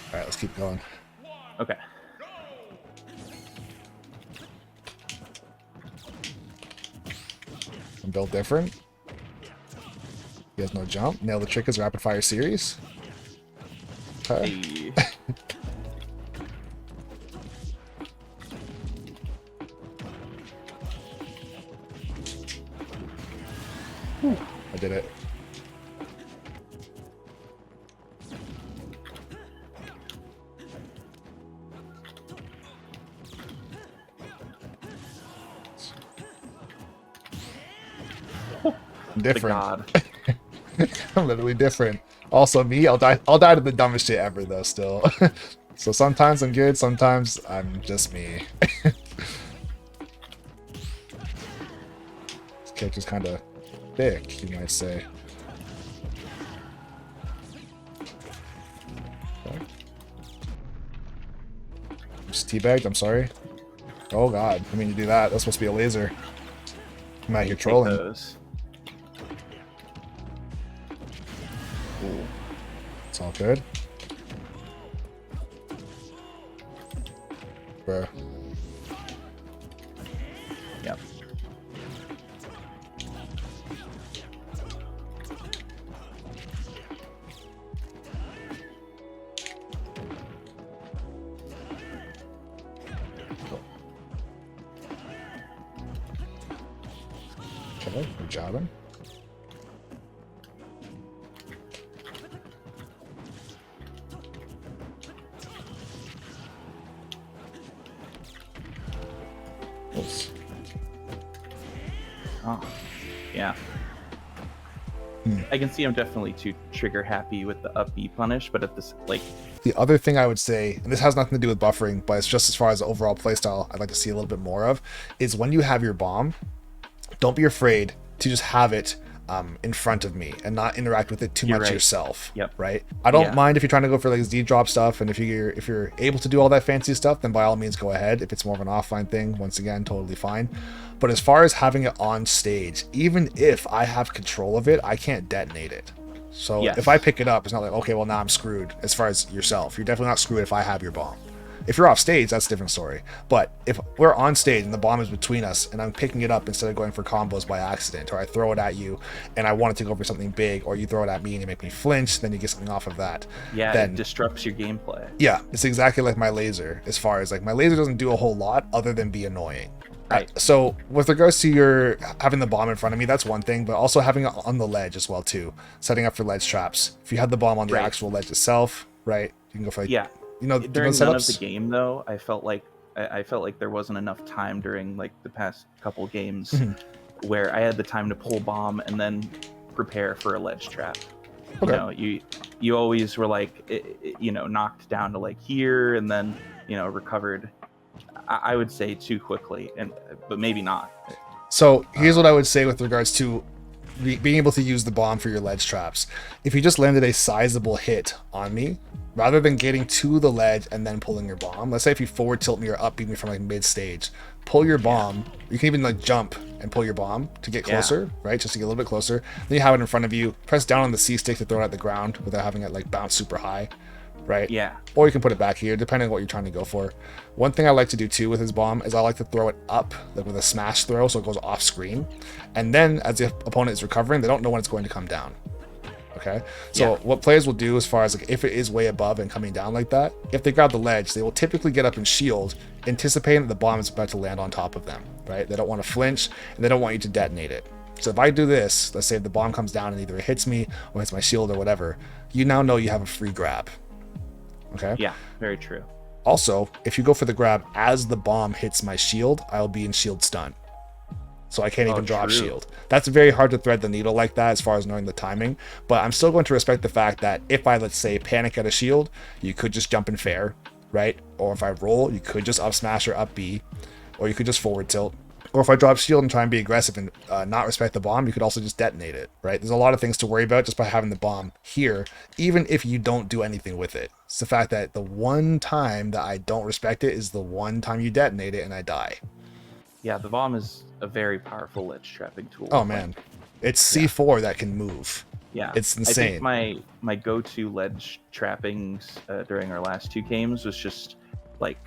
All right, let's keep going. Okay. I'm built different. He has no jump. Nail the trick is rapid fire series. Okay. Hey. I did it. I'm different. God. I'm literally different. Also, me, I'll die to the dumbest shit ever, though, still. So sometimes I'm good, sometimes I'm just me. This character's kind of thick, you might say. Okay. Just teabagged, I'm sorry. Oh god, I mean, you do that. That's supposed to be a laser. I'm out here trolling. Those. Cool. It's all good. Bro. Yep. Okay, we're jobbing. Oops. Oh. Yeah. I can see I'm definitely too trigger happy with the up B punish, but at this, like, The other thing I would say, and this has nothing to do with buffering, but it's just as far as the overall playstyle I'd like to see a little bit more of, is when you have your bomb, don't be afraid to just have it in front of me and not interact with it too You're much right. yourself. Yep. Right? I don't Yeah. mind if you're trying to go for like Z drop stuff, and if you're able to do all that fancy stuff, then by all means go ahead. If it's more of an offline thing, once again, totally fine. But as far as having it on stage, even if I have control of it, I can't detonate it. So Yes. if I pick it up, it's not like, okay, well, now I'm screwed as far as yourself. You're definitely not screwed if I have your bomb. If you're off stage, that's a different story. But if we're on stage and the bomb is between us and I'm picking it up instead of going for combos by accident, or I throw it at you and I want it to go for something big, or you throw it at me and you make me flinch, then you get something off of that. yeah, Then it disrupts your gameplay. yeah, it's exactly like my laser, as far as like my laser doesn't do a whole lot other than be annoying. Right. So with regards to your having the bomb in front of me, that's one thing, but also having it on the ledge as well too, setting up for ledge traps. If you have the bomb on the Right. actual ledge itself, right, you can go for like, Yeah. you know, During those none of the setups. game, though, I felt like there wasn't enough time during like the past couple games Mhm. where I had the time to pull bomb and then prepare for a ledge trap. Okay. You know, you always were like, knocked down to like here and then recovered. I would say too quickly, but maybe not. So here's what I would say with regards to being able to use the bomb for your ledge traps. If you just landed a sizable hit on me, rather than getting to the ledge and then pulling your bomb, let's say if you forward tilt me or up beat me from like mid stage, pull your bomb. You can even like jump and pull your bomb to get closer, right? Just to get a little bit closer. Then you have it in front of you. Press down on the C stick to throw it at the ground without having it like bounce super high, right? Yeah. Or you can put it back here, depending on what you're trying to go for. One thing I like to do too with his bomb is I like to throw it up, like with a smash throw, so it goes off screen. And then as the opponent is recovering, they don't know when it's going to come down. Okay? So what players will do as far as like if it is way above and coming down like that, if they grab the ledge, they will typically get up and shield, anticipating that the bomb is about to land on top of them, right? They don't want to flinch, and they don't want you to detonate it. So if I do this, let's say if the bomb comes down and either it hits me or hits my shield or whatever, you now know you have a free grab. Okay? Yeah, very true. Also, if you go for the grab as the bomb hits my shield, I'll be in shield stun. So I can't even drop true. shield. That's very hard to thread the needle like that as far as knowing the timing, but I'm still going to respect the fact that if I, let's say, panic at a shield, you could just jump in fair, right? Or if I roll, you could just up smash or up B, or you could just forward tilt. Or if I drop shield and try and be aggressive and not respect the bomb, you could also just detonate it, right? There's a lot of things to worry about just by having the bomb here, even if you don't do anything with it. It's the fact that the one time that I don't respect it is the one time you detonate it and I die. Yeah, the bomb is a very powerful ledge trapping tool. Oh man, it's C4 that can move. Yeah, It's I think insane. my go-to ledge trappings during our last two games was just like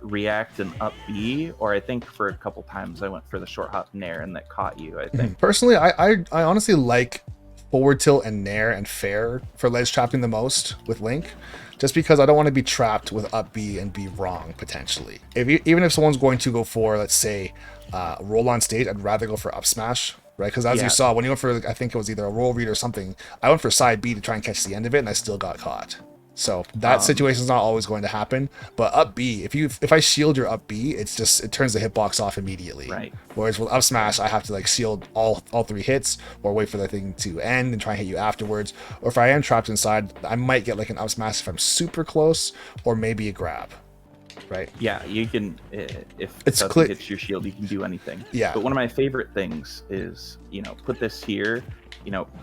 react and up B, or I think for a couple times I went for the short hop nair and that caught you. I think. Personally, I honestly like forward tilt and nair and fair for ledge trapping the most with Link, just because I don't want to be trapped with up B and be wrong potentially. Even if someone's going to go for, let's say, roll on stage, I'd rather go for up smash, right? Because as you saw, when you went for, I think it was either a roll read or something, I went for side B to try and catch the end of it, and I still got caught. So that situation is not always going to happen. But up B, if I shield your up B, it turns the hitbox off immediately. Right. Whereas with up smash, I have to like shield all 3 hits, or wait for the thing to end and try and hit you afterwards. Or if I am trapped inside, I might get like an up smash if I'm super close, or maybe a grab. Right. Yeah, you can if it's it doesn't hit your shield, you can do anything. Yeah. But one of my favorite things is, put this here,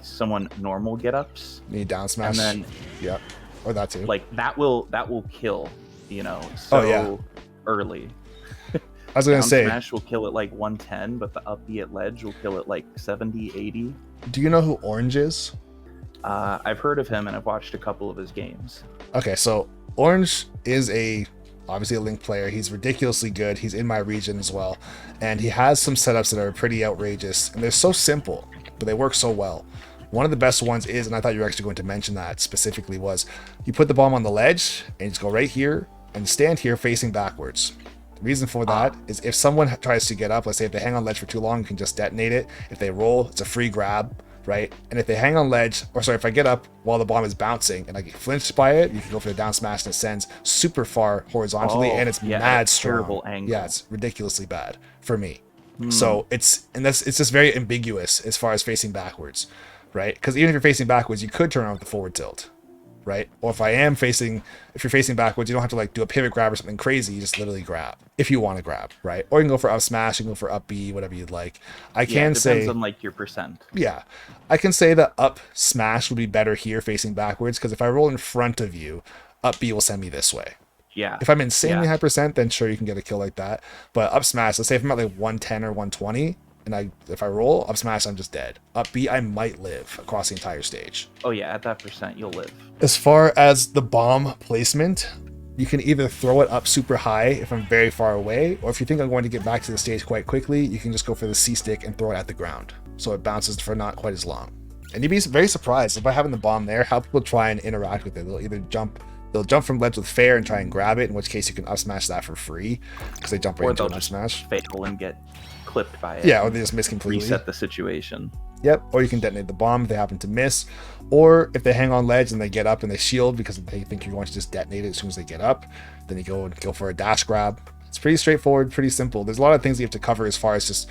someone normal get ups. Need down smash. And then yeah. Or that too. Like that will kill, so early. I was gonna say smash will kill it like 110, but the up B at ledge will kill it like 70, 80. Do you know who Orange is? I've heard of him and I've watched a couple of his games. Okay, so Orange is obviously a Link player. He's ridiculously good. He's in my region as well, and he has some setups that are pretty outrageous, and they're so simple, but they work so well. One of the best ones is, and I thought you were actually going to mention that specifically, was you put the bomb on the ledge and you just go right here and stand here facing backwards. The reason for that is if someone tries to get up, let's say if they hang on ledge for too long, you can just detonate it. If they roll, it's a free grab, right? And if they hang on ledge, if I get up while the bomb is bouncing and I get flinched by it, you can go for the down smash and it sends super far horizontally, and it's mad strong. Terrible angle. Yeah, it's ridiculously bad for me. So it's just very ambiguous as far as facing backwards. Right? Because even if you're facing backwards, you could turn on with the forward tilt, right? Or if you're facing backwards, you don't have to like do a pivot grab or something crazy. You just literally grab if you want to grab, right? Or you can go for up smash, you can go for up B, whatever you'd like. It depends on like your percent. Yeah, I can say that up smash would be better here facing backwards, because if I roll in front of you, up B will send me this way. Yeah. If I'm insanely high percent, then sure, you can get a kill like that. But up smash, let's say if I'm at like 110 or 120. And if I roll up smash, I'm just dead. Up B, I might live across the entire stage. Oh yeah, at that percent, you'll live. As far as the bomb placement, you can either throw it up super high if I'm very far away, or if you think I'm going to get back to the stage quite quickly, you can just go for the C stick and throw it at the ground, so it bounces for not quite as long. And you'd be very surprised by having the bomb there how people try and interact with it. They'll jump from ledge with fair and try and grab it, in which case you can up smash that for free because they jump right into an up smash. Fail and get clipped by it. Yeah, or they just miss completely. Reset the situation. Yep, or you can detonate the bomb if they happen to miss, or if they hang on ledge and they get up and they shield because they think you're going to just detonate it as soon as they get up, then you go for a dash grab. It's pretty straightforward, pretty simple. There's a lot of things you have to cover as far as just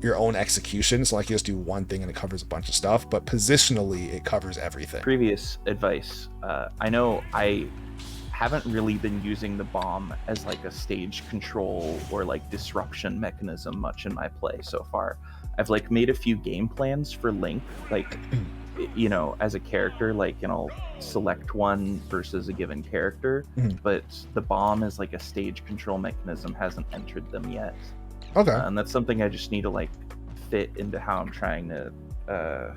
your own execution. So like you just do one thing and it covers a bunch of stuff, but positionally it covers everything. Previous advice. I know I haven't really been using the bomb as like a stage control or like disruption mechanism much in my play so far. I've like made a few game plans for Link, like as a character, like select one versus a given character, but the bomb as like a stage control mechanism hasn't entered them yet. Okay. And that's something I just need to like fit into how I'm trying to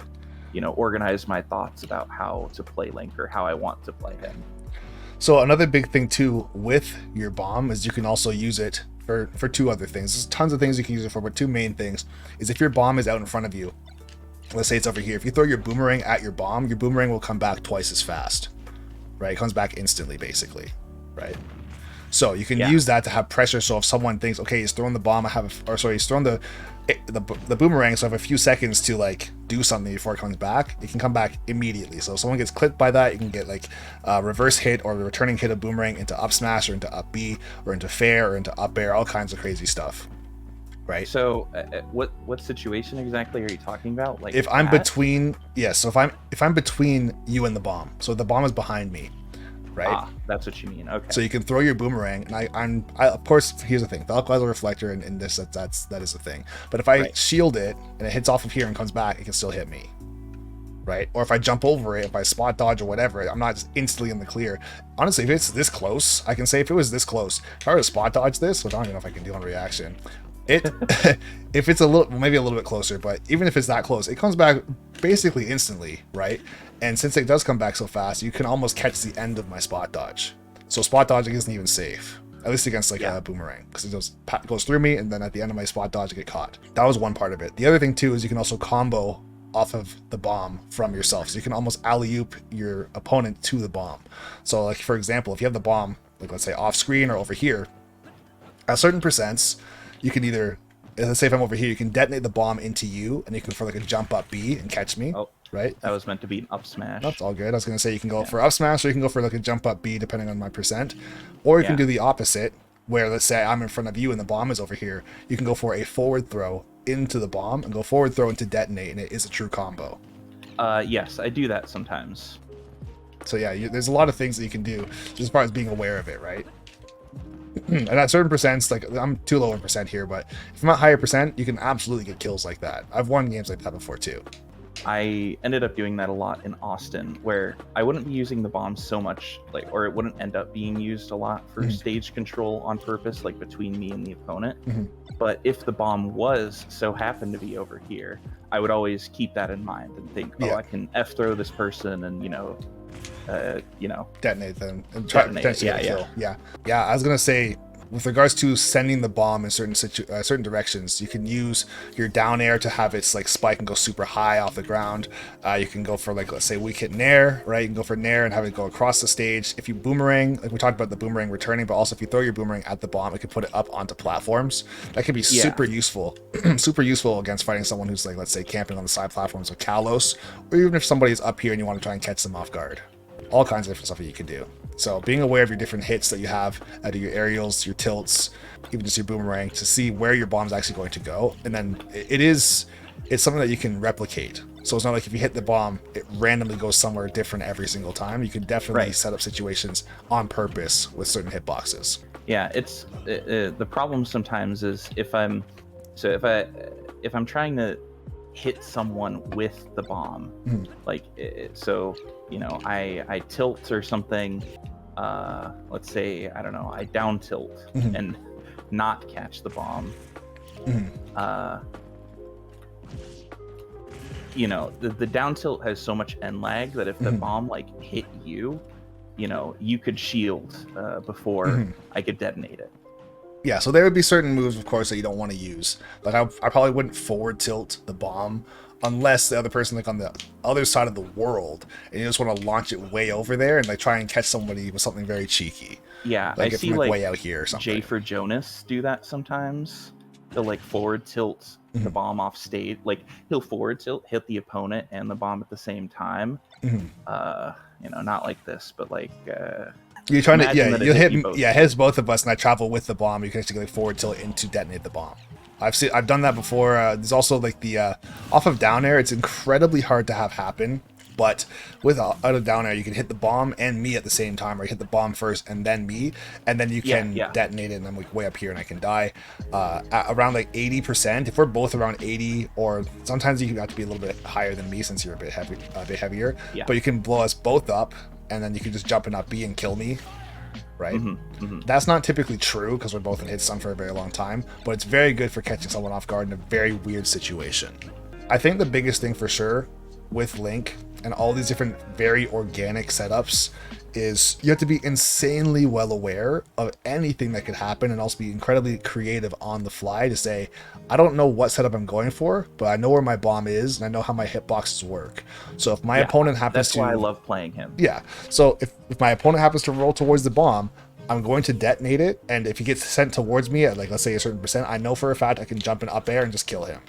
organize my thoughts about how to play Link or how I want to play him. So another big thing too with your bomb is you can also use it for two other things. There's tons of things you can use it for, but two main things is if your bomb is out in front of you, let's say it's over here, if you throw your boomerang at your boomerang will come back twice as fast, right? It comes back instantly, basically, right? So you can use that to have pressure. So if someone thinks, okay, he's throwing the bomb, he's throwing the boomerang, so I have a few seconds to like do something before it comes back, it can come back immediately. So if someone gets clipped by that, you can get like a reverse hit or a returning hit of boomerang into up smash or into up B or into fair or into up air, all kinds of crazy stuff, right? So what situation exactly are you talking about? Like if I'm between, so if I'm between you and the bomb, so the bomb is behind me, right? That's what you mean. Okay. So you can throw your boomerang, and I of course, here's the thing: the alkalizer reflector and this that is the thing. But if I shield it and it hits off of here and comes back, it can still hit me, right? Or if I jump over it, if I spot dodge or whatever, I'm not just instantly in the clear. Honestly, if it's this close, I can say if it was this close, if I were to spot dodge this, which I don't even know if I can do on reaction, if it's maybe a little bit closer, but even if it's that close, it comes back basically instantly, right? And since it does come back so fast, you can almost catch the end of my spot dodge. So spot dodging isn't even safe, at least against like a boomerang, because it goes through me, and then at the end of my spot dodge, I get caught. That was one part of it. The other thing too is you can also combo off of the bomb from yourself, so you can almost alley-oop your opponent to the bomb. So like for example, if you have the bomb, like let's say off screen or over here, at certain percents, you can either, let's say if I'm over here, you can detonate the bomb into you, and you can for like a jump up B and catch me. Oh, right? That was meant to be an up smash. That's all good. I was gonna say you can go for up smash, or you can go for like a jump up B, depending on my percent, or you can do the opposite, where let's say I'm in front of you and the bomb is over here. You can go for a forward throw into the bomb and go forward throw into detonate, and it is a true combo. Yes, I do that sometimes. So yeah, there's a lot of things that you can do just as far as being aware of it, right? And at certain percents, like I'm too low in percent here, but if I'm at higher percent, you can absolutely get kills like that. I've won games like that before too. I ended up doing that a lot in Austin, where I wouldn't be using the bomb so much, like, or it wouldn't end up being used a lot for stage control on purpose, like between me and the opponent. But if the bomb was so happened to be over here, I would always keep that in mind and think, I can F throw this person and detonate them and try to potentially get a kill. Yeah. I was gonna say, with regards to sending the bomb in certain directions, you can use your down air to have its like spike and go super high off the ground. You can go for like, let's say weak hit nair, right? You can go for nair and have it go across the stage. If you boomerang, like we talked about the boomerang returning, but also if you throw your boomerang at the bomb, it can put it up onto platforms. That can be super useful, super useful against fighting someone who's like, let's say camping on the side platforms with Kalos, or even if somebody's up here and you want to try and catch them off guard. All kinds of different stuff that you can do. So being aware of your different hits that you have, out of your aerials, your tilts, even just your boomerang, to see where your bomb's actually going to go. And then it's something that you can replicate. So it's not like if you hit the bomb, it randomly goes somewhere different every single time. You can definitely set up situations on purpose with certain hitboxes. Yeah, the problem sometimes is if I'm trying to hit someone with the bomb, like I tilt or something, let's say, I don't know, I down tilt and not catch the bomb. The down tilt has so much end lag that if the bomb like hit you, you could shield before I could detonate it. Yeah, so there would be certain moves, of course, that you don't want to use. Like I probably wouldn't forward tilt the bomb unless the other person like on the other side of the world, and you just want to launch it way over there and like try and catch somebody with something very cheeky. Yeah, like I see like way out here or something. Jay for Jonas do that sometimes. He'll like forward tilt the bomb off stage. Like he'll forward tilt, hit the opponent and the bomb at the same time. Not like this, but like. You're trying to, you hits both of us, and I travel with the bomb. You can actually like forward tilt in to detonate the bomb. I've done that before. There's also like the off of down air. It's incredibly hard to have happen, but with out of down air, you can hit the bomb and me at the same time, or you hit the bomb first and then me, and then you can detonate it, and I'm like way up here and I can die. At around like 80%, if we're both around 80, or sometimes you have to be a little bit higher than me since you're a bit heavier. But you can blow us both up, and then you can just jump in up B and kill me, right? That's not typically true because we're both in hit stun for a very long time, but it's very good for catching someone off guard in a very weird situation. I think the biggest thing for sure with Link and all these different very organic setups is you have to be insanely well aware of anything that could happen, and also be incredibly creative on the fly to say, I don't know what setup I'm going for, but I know where my bomb is and I know how my hitboxes work. So if my opponent happens to... That's why I love playing him. Yeah. So if my opponent happens to roll towards the bomb, I'm going to detonate it, and if he gets sent towards me at like, let's say a certain percent, I know for a fact I can jump in up air and just kill him.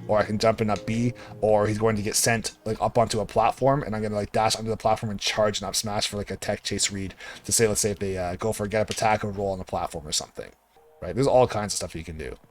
Or I can jump in up B, or he's going to get sent like up onto a platform, and I'm gonna like dash under the platform and charge an up smash for like a tech chase read to say, let's say if they go for a get up attack or roll on the platform or something, right? There's all kinds of stuff you can do.